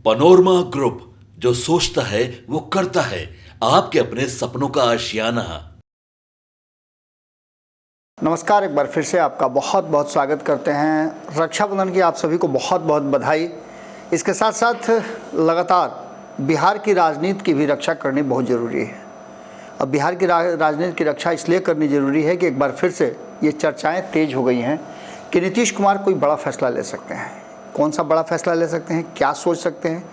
Panorama group, जो सोचता है वो करता है। आपके अपने सपनों का आशियाना। नमस्कार, एक बार फिर से आपका बहुत बहुत स्वागत करते हैं। रक्षाबंधन की आप सभी को बहुत बहुत बधाई। इसके साथ साथ लगातार बिहार की राजनीति की भी रक्षा करनी बहुत ज़रूरी है। अब बिहार की राजनीति की रक्षा इसलिए करनी ज़रूरी है कि एक बार फिर से ये चर्चाएं तेज़ हो गई हैं कि नीतीश कुमार कोई बड़ा फैसला ले सकते हैं। कौन सा बड़ा फैसला ले सकते हैं, क्या सोच सकते हैं,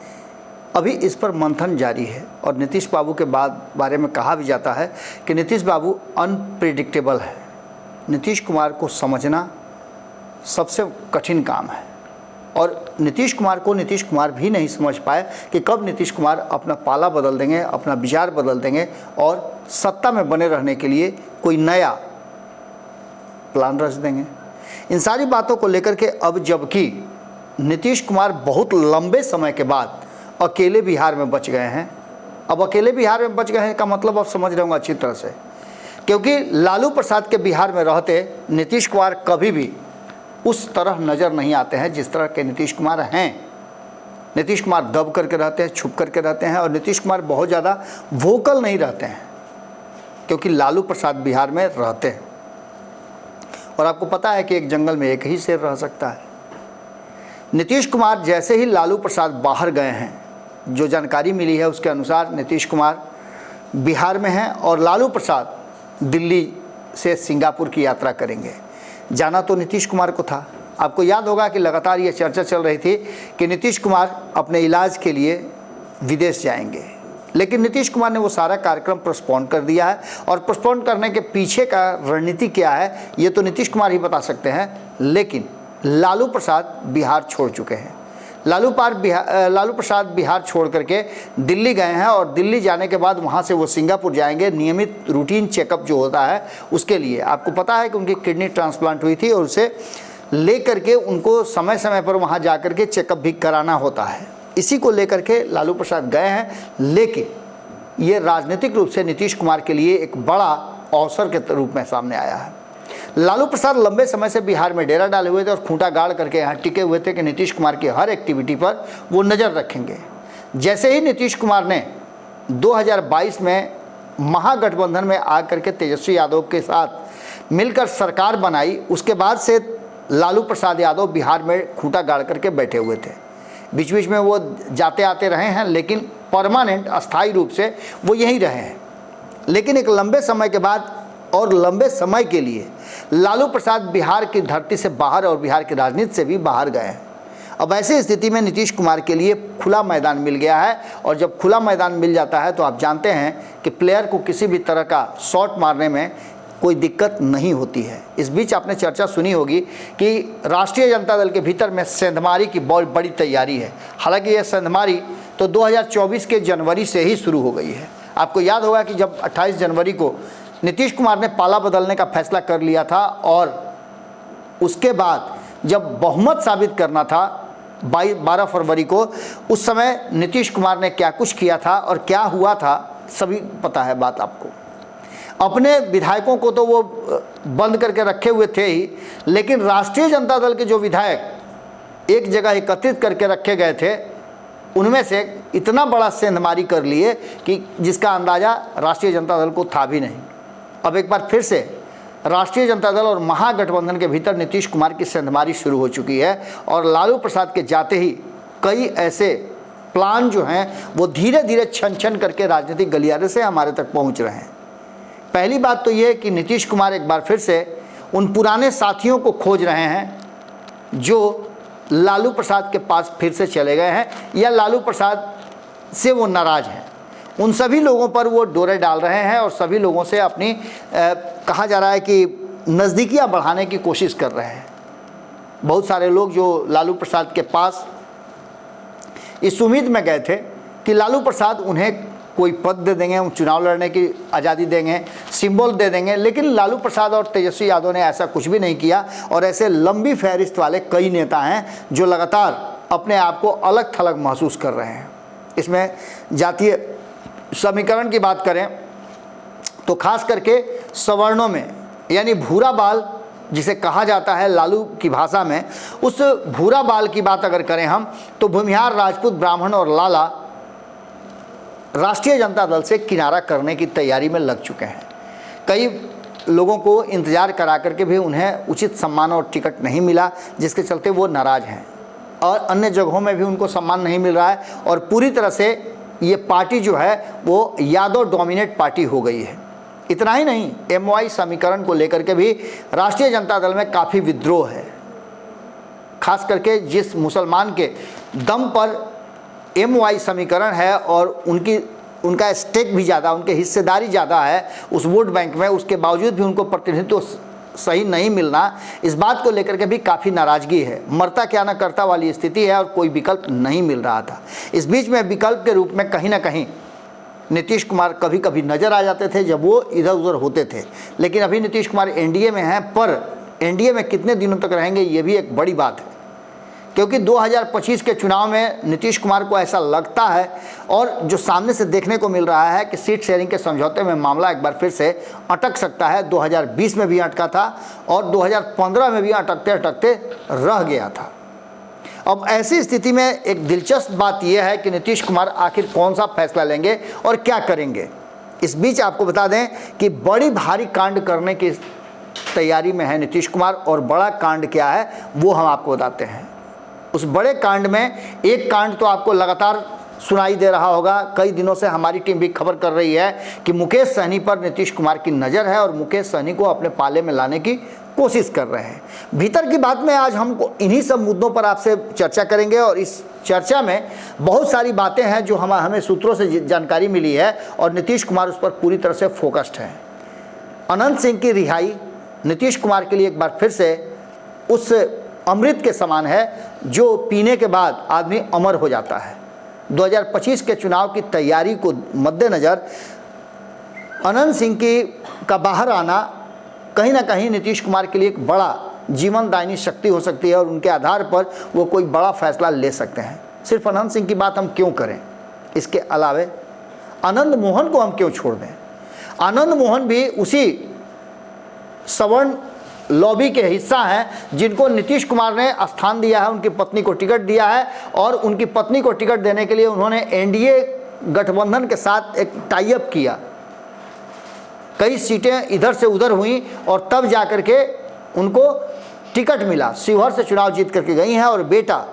अभी इस पर मंथन जारी है। और नीतीश बाबू के बारे में कहा भी जाता है कि नीतीश बाबू अनप्रिडिक्टेबल है। नीतीश कुमार को समझना सबसे कठिन काम है और नीतीश कुमार को नीतीश कुमार भी नहीं समझ पाए कि कब नीतीश कुमार अपना पाला बदल देंगे, अपना विचार बदल देंगे और सत्ता में बने रहने के लिए कोई नया प्लान रच देंगे। इन सारी बातों को लेकर के अब जबकि नीतीश कुमार बहुत लंबे समय के बाद अकेले बिहार में बच गए हैं। अब अकेले बिहार में बच गए हैं का मतलब आप समझ रहे होंगे अच्छी तरह से, क्योंकि लालू प्रसाद के बिहार में रहते नीतीश कुमार कभी भी उस तरह नज़र नहीं आते हैं जिस तरह के नीतीश कुमार हैं। नीतीश कुमार दब करके रहते हैं, छुप करके रहते हैं और नीतीश कुमार बहुत ज़्यादा वोकल नहीं रहते हैं क्योंकि लालू प्रसाद बिहार में रहते हैं। और आपको पता है कि एक जंगल में एक ही शेर रह सकता है। नीतीश कुमार जैसे ही लालू प्रसाद बाहर गए हैं, जो जानकारी मिली है उसके अनुसार नीतीश कुमार बिहार में हैं और लालू प्रसाद दिल्ली से सिंगापुर की यात्रा करेंगे। जाना तो नीतीश कुमार को था। आपको याद होगा कि लगातार ये चर्चा चल रही थी कि नीतीश कुमार अपने इलाज के लिए विदेश जाएंगे, लेकिन नीतीश कुमार ने वो सारा कार्यक्रम पोस्टपोन कर दिया है। और पोस्टपोन करने के पीछे का रणनीति क्या है ये तो नीतीश कुमार ही बता सकते हैं, लेकिन लालू प्रसाद बिहार छोड़ चुके हैं। लालू प्रसाद बिहार छोड़ करके दिल्ली गए हैं और दिल्ली जाने के बाद वहाँ से वो सिंगापुर जाएंगे नियमित रूटीन चेकअप जो होता है उसके लिए। आपको पता है कि उनकी किडनी ट्रांसप्लांट हुई थी और उसे ले करके उनको समय समय पर वहाँ जा कर के चेकअप भी कराना होता है। इसी को लेकर के लालू प्रसाद गए हैं, लेकिन ये राजनीतिक रूप से नीतीश कुमार के लिए एक बड़ा अवसर के रूप में सामने आया है। लालू प्रसाद लंबे समय से बिहार में डेरा डाले हुए थे और खूंटा गाड़ करके यहाँ टिके हुए थे कि नीतीश कुमार की हर एक्टिविटी पर वो नज़र रखेंगे। जैसे ही नीतीश कुमार ने 2022 में महागठबंधन में आकर के तेजस्वी यादव के साथ मिलकर सरकार बनाई, उसके बाद से लालू प्रसाद यादव बिहार में खूंटा गाड़ करके बैठे हुए थे। बीच बीच में वो जाते आते रहे हैं, लेकिन परमानेंट अस्थायी रूप से वो यहीं रहे हैं। लेकिन एक लंबे समय के बाद और लंबे समय के लिए लालू प्रसाद बिहार की धरती से बाहर और बिहार की राजनीति से भी बाहर गए हैं। अब ऐसी स्थिति में नीतीश कुमार के लिए खुला मैदान मिल गया है और जब खुला मैदान मिल जाता है तो आप जानते हैं कि प्लेयर को किसी भी तरह का शॉट मारने में कोई दिक्कत नहीं होती है। इस बीच आपने चर्चा सुनी होगी कि राष्ट्रीय जनता दल के भीतर में सेंधमारी की बहुत बड़ी तैयारी है। हालांकि यह सेंधमारी तो 2024 के जनवरी से ही शुरू हो गई है। आपको याद होगा कि जब 28 जनवरी को नीतीश कुमार ने पाला बदलने का फैसला कर लिया था और उसके बाद जब बहुमत साबित करना था 12 फरवरी को, उस समय नीतीश कुमार ने क्या कुछ किया था और क्या हुआ था सभी पता है बात आपको। अपने विधायकों को तो वो बंद करके रखे हुए थे ही, लेकिन राष्ट्रीय जनता दल के जो विधायक एक जगह एकत्रित करके रखे गए थे उनमें से इतना बड़ा सेंधमारी कर लिए कि जिसका अंदाज़ा राष्ट्रीय जनता दल को था भी नहीं। अब एक बार फिर से राष्ट्रीय जनता दल और महागठबंधन के भीतर नीतीश कुमार की सेंधमारी शुरू हो चुकी है और लालू प्रसाद के जाते ही कई ऐसे प्लान जो हैं वो धीरे धीरे छन छन करके राजनीतिक गलियारे से हमारे तक पहुंच रहे हैं। पहली बात तो ये कि नीतीश कुमार एक बार फिर से उन पुराने साथियों को खोज रहे हैं जो लालू प्रसाद के पास फिर से चले गए हैं या लालू प्रसाद से वो नाराज़ हैं। उन सभी लोगों पर वो डोरे डाल रहे हैं और सभी लोगों से अपनी कहा जा रहा है कि नज़दीकियाँ बढ़ाने की कोशिश कर रहे हैं। बहुत सारे लोग जो लालू प्रसाद के पास इस उम्मीद में गए थे कि लालू प्रसाद उन्हें कोई पद दे देंगे, चुनाव लड़ने की आज़ादी देंगे, सिंबल दे देंगे, लेकिन लालू प्रसाद और तेजस्वी यादव ने ऐसा कुछ भी नहीं किया। और ऐसे लंबी फहरिस्त वाले कई नेता हैं जो लगातार अपने आप को अलग थलग महसूस कर रहे हैं। इसमें जातीय समीकरण की बात करें तो खास करके सवर्णों में यानी भूरा बाल जिसे कहा जाता है लालू की भाषा में, उस भूरा बाल की बात अगर करें हम, तो भूमिहार, राजपूत, ब्राह्मण और लाला राष्ट्रीय जनता दल से किनारा करने की तैयारी में लग चुके हैं। कई लोगों को इंतज़ार करा करके भी उन्हें उचित सम्मान और टिकट नहीं मिला, जिसके चलते वो नाराज़ हैं और अन्य जगहों में भी उनको सम्मान नहीं मिल रहा है और पूरी तरह से ये पार्टी जो है वो यादव डोमिनेट पार्टी हो गई है। इतना ही नहीं, MOI समीकरण को लेकर के भी राष्ट्रीय जनता दल में काफ़ी विद्रोह है। खास करके जिस मुसलमान के दम पर MOI समीकरण है और उनका स्टेक भी ज़्यादा, उनके हिस्सेदारी ज़्यादा है उस वोट बैंक में, उसके बावजूद भी उनको प्रतिनिधित्व सही नहीं मिलना, इस बात को लेकर के भी काफ़ी नाराज़गी है। मरता क्या न करता वाली स्थिति है और कोई विकल्प नहीं मिल रहा था। इस बीच में विकल्प के रूप में कहीं ना कहीं नीतीश कुमार कभी कभी नज़र आ जाते थे जब वो इधर उधर होते थे, लेकिन अभी नीतीश कुमार NDA में हैं, पर NDA में कितने दिनों तक रहेंगे ये भी एक बड़ी बात है, क्योंकि 2025 के चुनाव में नीतीश कुमार को ऐसा लगता है और जो सामने से देखने को मिल रहा है कि सीट शेयरिंग के समझौते में मामला एक बार फिर से अटक सकता है। 2020 में भी अटका था और 2015 में भी अटकते अटकते रह गया था। अब ऐसी स्थिति में एक दिलचस्प बात यह है कि नीतीश कुमार आखिर कौन सा फैसला लेंगे और क्या करेंगे। इस बीच आपको बता दें कि बड़ी भारी कांड करने की तैयारी में है नीतीश कुमार, और बड़ा कांड क्या है वो हम आपको बताते हैं। उस बड़े कांड में एक कांड तो आपको लगातार सुनाई दे रहा होगा, कई दिनों से हमारी टीम भी खबर कर रही है कि मुकेश सहनी पर नीतीश कुमार की नज़र है और मुकेश सहनी को अपने पाले में लाने की कोशिश कर रहे हैं। भीतर की बात में आज हम इन्हीं सब मुद्दों पर आपसे चर्चा करेंगे और इस चर्चा में बहुत सारी बातें हैं जो हमें सूत्रों से जानकारी मिली है और नीतीश कुमार उस पर पूरी तरह से फोकस्ड है। अनंत सिंह की रिहाई नीतीश कुमार के लिए एक बार फिर से उस अमृत के समान है जो पीने के बाद आदमी अमर हो जाता है। 2025 के चुनाव की तैयारी को मद्देनज़र अनंत सिंह का बाहर आना कहीं ना कहीं नीतीश कुमार के लिए एक बड़ा जीवनदायिनी शक्ति हो सकती है और उनके आधार पर वो कोई बड़ा फैसला ले सकते हैं। सिर्फ अनंत सिंह की बात हम क्यों करें, इसके अलावे आनंद मोहन को हम क्यों छोड़ दें। आनंद मोहन भी उसी सवर्ण लॉबी के हिस्सा हैं जिनको नीतीश कुमार ने स्थान दिया है, उनकी पत्नी को टिकट दिया है और उनकी पत्नी को टिकट देने के लिए उन्होंने NDA गठबंधन के साथ एक टाई अप किया। कई सीटें इधर से उधर हुई और तब जा कर के उनको टिकट मिला। शिवहर से चुनाव जीत करके गई हैं और बेटा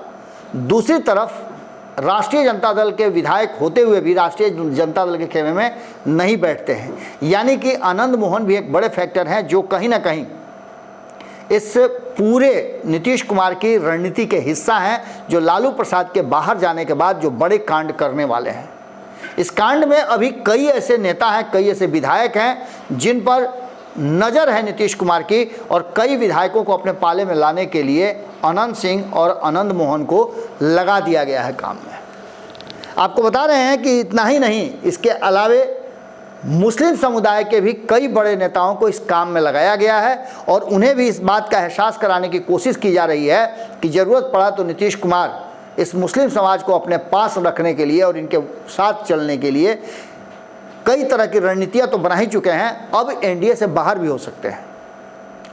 दूसरी तरफ राष्ट्रीय जनता दल के विधायक होते हुए भी राष्ट्रीय जनता दल के खेमे में नहीं बैठते हैं। यानी कि आनंद मोहन भी एक बड़े फैक्टर हैं जो कहीं ना कहीं इस पूरे नीतीश कुमार की रणनीति के हिस्सा हैं, जो लालू प्रसाद के बाहर जाने के बाद जो बड़े कांड करने वाले हैं। इस कांड में अभी कई ऐसे नेता हैं, कई ऐसे विधायक हैं जिन पर नज़र है नीतीश कुमार की और कई विधायकों को अपने पाले में लाने के लिए अनंत सिंह और आनंद मोहन को लगा दिया गया है काम में। आपको बता रहे हैं कि इतना ही नहीं, इसके अलावे मुस्लिम समुदाय के भी कई बड़े नेताओं को इस काम में लगाया गया है और उन्हें भी इस बात का एहसास कराने की कोशिश की जा रही है कि ज़रूरत पड़ा तो नीतीश कुमार इस मुस्लिम समाज को अपने पास रखने के लिए और इनके साथ चलने के लिए कई तरह की रणनीतियाँ तो बना ही चुके हैं, अब NDA से बाहर भी हो सकते हैं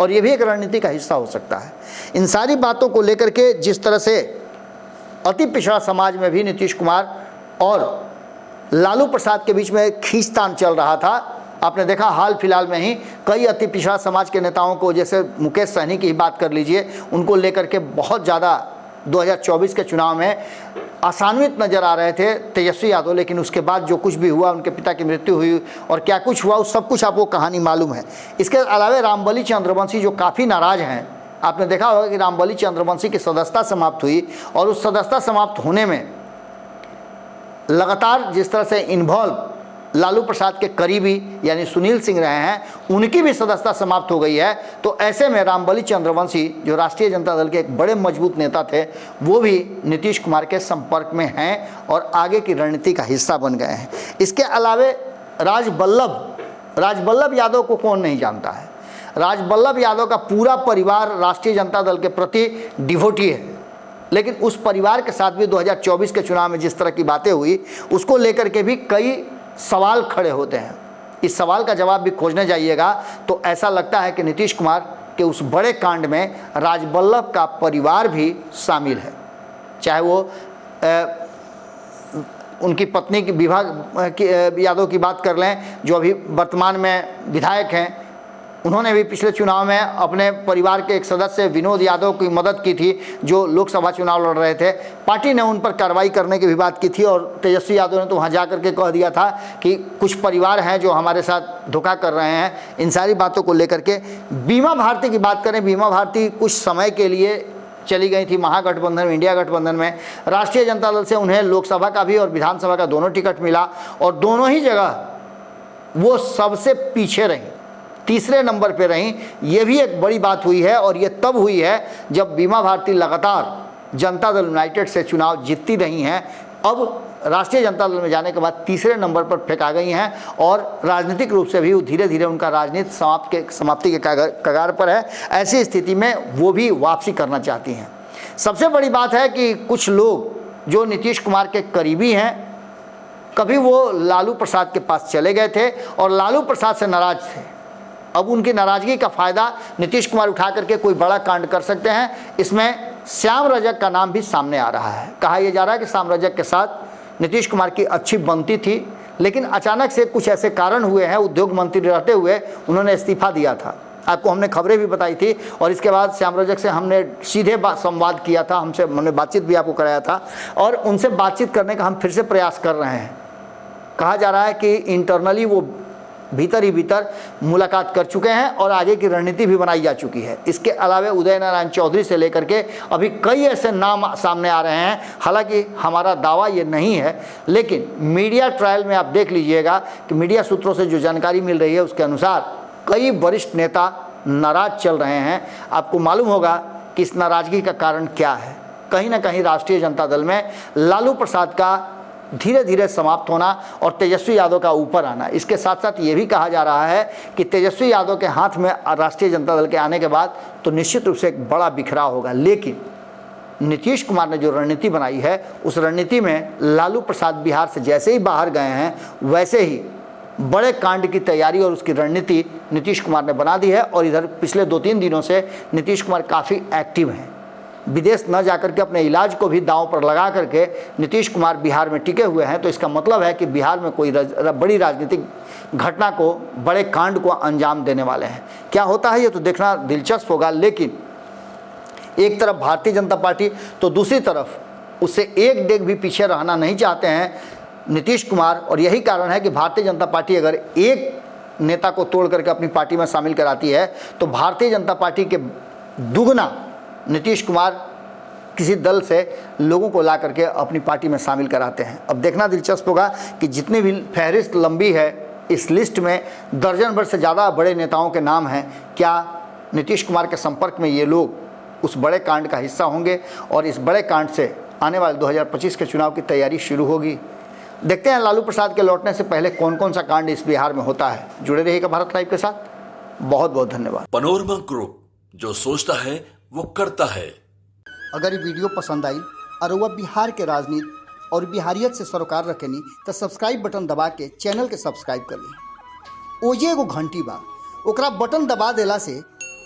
और ये भी एक रणनीति का हिस्सा हो सकता है। इन सारी बातों को लेकर के जिस तरह से अति पिछड़ा समाज में भी नीतीश कुमार और लालू प्रसाद के बीच में खींचतान चल रहा था, आपने देखा हाल फिलहाल में ही कई अति पिछड़ा समाज के नेताओं को, जैसे मुकेश सहनी की ही बात कर लीजिए, उनको लेकर के बहुत ज़्यादा 2024 के चुनाव में आसान्वित नज़र आ रहे थे तेजस्वी यादव, लेकिन उसके बाद जो कुछ भी हुआ, उनके पिता की मृत्यु हुई और क्या कुछ हुआ, उस सब कुछ आपको कहानी मालूम है। इसके अलावा रामबली चंद्रवंशी जो काफ़ी नाराज़ हैं, आपने देखा होगा कि रामबली चंद्रवंशी की सदस्यता समाप्त हुई और उस सदस्यता समाप्त होने में लगातार जिस तरह से इन्वॉल्व लालू प्रसाद के करीबी यानी सुनील सिंह रहे हैं, उनकी भी सदस्यता समाप्त हो गई है। तो ऐसे में रामबली चंद्रवंशी जो राष्ट्रीय जनता दल के एक बड़े मजबूत नेता थे, वो भी नीतीश कुमार के संपर्क में हैं और आगे की रणनीति का हिस्सा बन गए हैं। इसके अलावे राजबल्लभ यादव को कौन नहीं जानता है। राजबल्लभ यादव का पूरा परिवार राष्ट्रीय जनता दल के प्रति डिवोटी है, लेकिन उस परिवार के साथ भी 2024 के चुनाव में जिस तरह की बातें हुई, उसको लेकर के भी कई सवाल खड़े होते हैं। इस सवाल का जवाब भी खोजने जाइएगा तो ऐसा लगता है कि नीतीश कुमार कि उस बड़े कांड में राजबल्लभ का परिवार भी शामिल है। चाहे वो उनकी पत्नी की यादव की बात कर लें, जो अभी वर्तमान में विधायक हैं, उन्होंने भी पिछले चुनाव में अपने परिवार के एक सदस्य विनोद यादव की मदद की थी, जो लोकसभा चुनाव लड़ रहे थे। पार्टी ने उन पर कार्रवाई करने की भी बात की थी और तेजस्वी यादव ने तो वहाँ जा करके कह दिया था कि कुछ परिवार हैं जो हमारे साथ धोखा कर रहे हैं। इन सारी बातों को लेकर के बीमा भारती की बात करें, बीमा भारती कुछ समय के लिए चली गई थी महागठबंधन में, इंडिया गठबंधन में। राष्ट्रीय जनता दल से उन्हें लोकसभा का भी और विधानसभा का दोनों टिकट मिला और दोनों ही जगह वो सबसे पीछे रहीं, तीसरे नंबर पे रहीं। ये भी एक बड़ी बात हुई है और ये तब हुई है जब बीमा भारती लगातार जनता दल यूनाइटेड से चुनाव जीतती रही हैं। अब राष्ट्रीय जनता दल में जाने के बाद तीसरे नंबर पर फेंका गई हैं और राजनीतिक रूप से भी धीरे धीरे उनका राजनीति समाप्ति के कगार पर है। ऐसी स्थिति में वो भी वापसी करना चाहती हैं। सबसे बड़ी बात है कि कुछ लोग जो नीतीश कुमार के करीबी हैं, कभी वो लालू प्रसाद के पास चले गए थे और लालू प्रसाद से नाराज थे। अब उनकी नाराज़गी का फ़ायदा नीतीश कुमार उठा करके कोई बड़ा कांड कर सकते हैं। इसमें श्याम रजक का नाम भी सामने आ रहा है। कहा यह जा रहा है कि श्याम रजक के साथ नीतीश कुमार की अच्छी बनती थी, लेकिन अचानक से कुछ ऐसे कारण हुए हैं, उद्योग मंत्री रहते हुए उन्होंने इस्तीफा दिया था। आपको हमने खबरें भी बताई थी और इसके बाद श्याम रजक से हमने सीधे संवाद किया था, हमने बातचीत भी आपको कराया था और उनसे बातचीत करने का हम फिर से प्रयास कर रहे हैं। कहा जा रहा है कि इंटरनली वो भीतर ही भीतर मुलाकात कर चुके हैं और आगे की रणनीति भी बनाई जा चुकी है। इसके अलावा उदय नारायण चौधरी से लेकर के अभी कई ऐसे नाम सामने आ रहे हैं। हालांकि हमारा दावा ये नहीं है, लेकिन मीडिया ट्रायल में आप देख लीजिएगा कि मीडिया सूत्रों से जो जानकारी मिल रही है उसके अनुसार कई वरिष्ठ नेता नाराज चल रहे हैं। आपको मालूम होगा कि इस नाराज़गी का कारण क्या है। कहीं ना कहीं राष्ट्रीय जनता दल में लालू प्रसाद का धीरे धीरे समाप्त होना और तेजस्वी यादव का ऊपर आना। इसके साथ साथ ये भी कहा जा रहा है कि तेजस्वी यादव के हाथ में राष्ट्रीय जनता दल के आने के बाद तो निश्चित रूप से एक बड़ा बिखराव होगा। लेकिन नीतीश कुमार ने जो रणनीति बनाई है, उस रणनीति में लालू प्रसाद बिहार से जैसे ही बाहर गए हैं, वैसे ही बड़े कांड की तैयारी और उसकी रणनीति नीतीश कुमार ने बना दी है। और इधर पिछले 2-3 दिनों से नीतीश कुमार काफ़ी एक्टिव हैं। विदेश न जाकर के अपने इलाज को भी दांव पर लगा करके नीतीश कुमार बिहार में टिके हुए हैं। तो इसका मतलब है कि बिहार में कोई बड़ी राजनीतिक घटना को, बड़े कांड को अंजाम देने वाले हैं। क्या होता है ये तो देखना दिलचस्प होगा। लेकिन एक तरफ भारतीय जनता पार्टी तो दूसरी तरफ उससे एक डेग भी पीछे रहना नहीं चाहते हैं नीतीश कुमार। और यही कारण है कि भारतीय जनता पार्टी अगर एक नेता को तोड़ करके अपनी पार्टी में शामिल कराती है तो भारतीय जनता पार्टी के दुगना नीतीश कुमार किसी दल से लोगों को ला करके अपनी पार्टी में शामिल कराते हैं। अब देखना दिलचस्प होगा कि जितनी भी फहरिस्त लंबी है, इस लिस्ट में दर्जन भर से ज़्यादा बड़े नेताओं के नाम हैं। क्या नीतीश कुमार के संपर्क में ये लोग उस बड़े कांड का हिस्सा होंगे और इस बड़े कांड से आने वाले 2025 के चुनाव की तैयारी शुरू होगी? देखते हैं लालू प्रसाद के लौटने से पहले कौन कौन सा कांड इस बिहार में होता है। जुड़े रहिएगा भारत लाइव के साथ। बहुत बहुत धन्यवाद। पनोरमा ग्रुप, जो सोचता है वो करता है। अगर ये वीडियो पसंद आई और वह बिहार के राजनीति और बिहारियत से सरोकार रखेनी तो सब्सक्राइब बटन दबा के चैनल के सब्सक्राइब कर ली। ओजे एगो घंटी बा, ओकरा बटन दबा देला से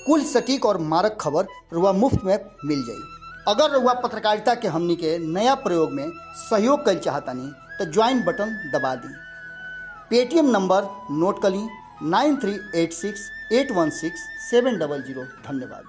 कुल सटीक और मारक खबर रुआ मुफ्त में मिल जाई। अगर रुआ पत्रकारिता के हमनी के नया प्रयोग में सहयोग कर चाहतानी तो ज्वाइन बटन दबा दी। पेटीएम नंबर नोट कर ली 9386816700। धन्यवाद।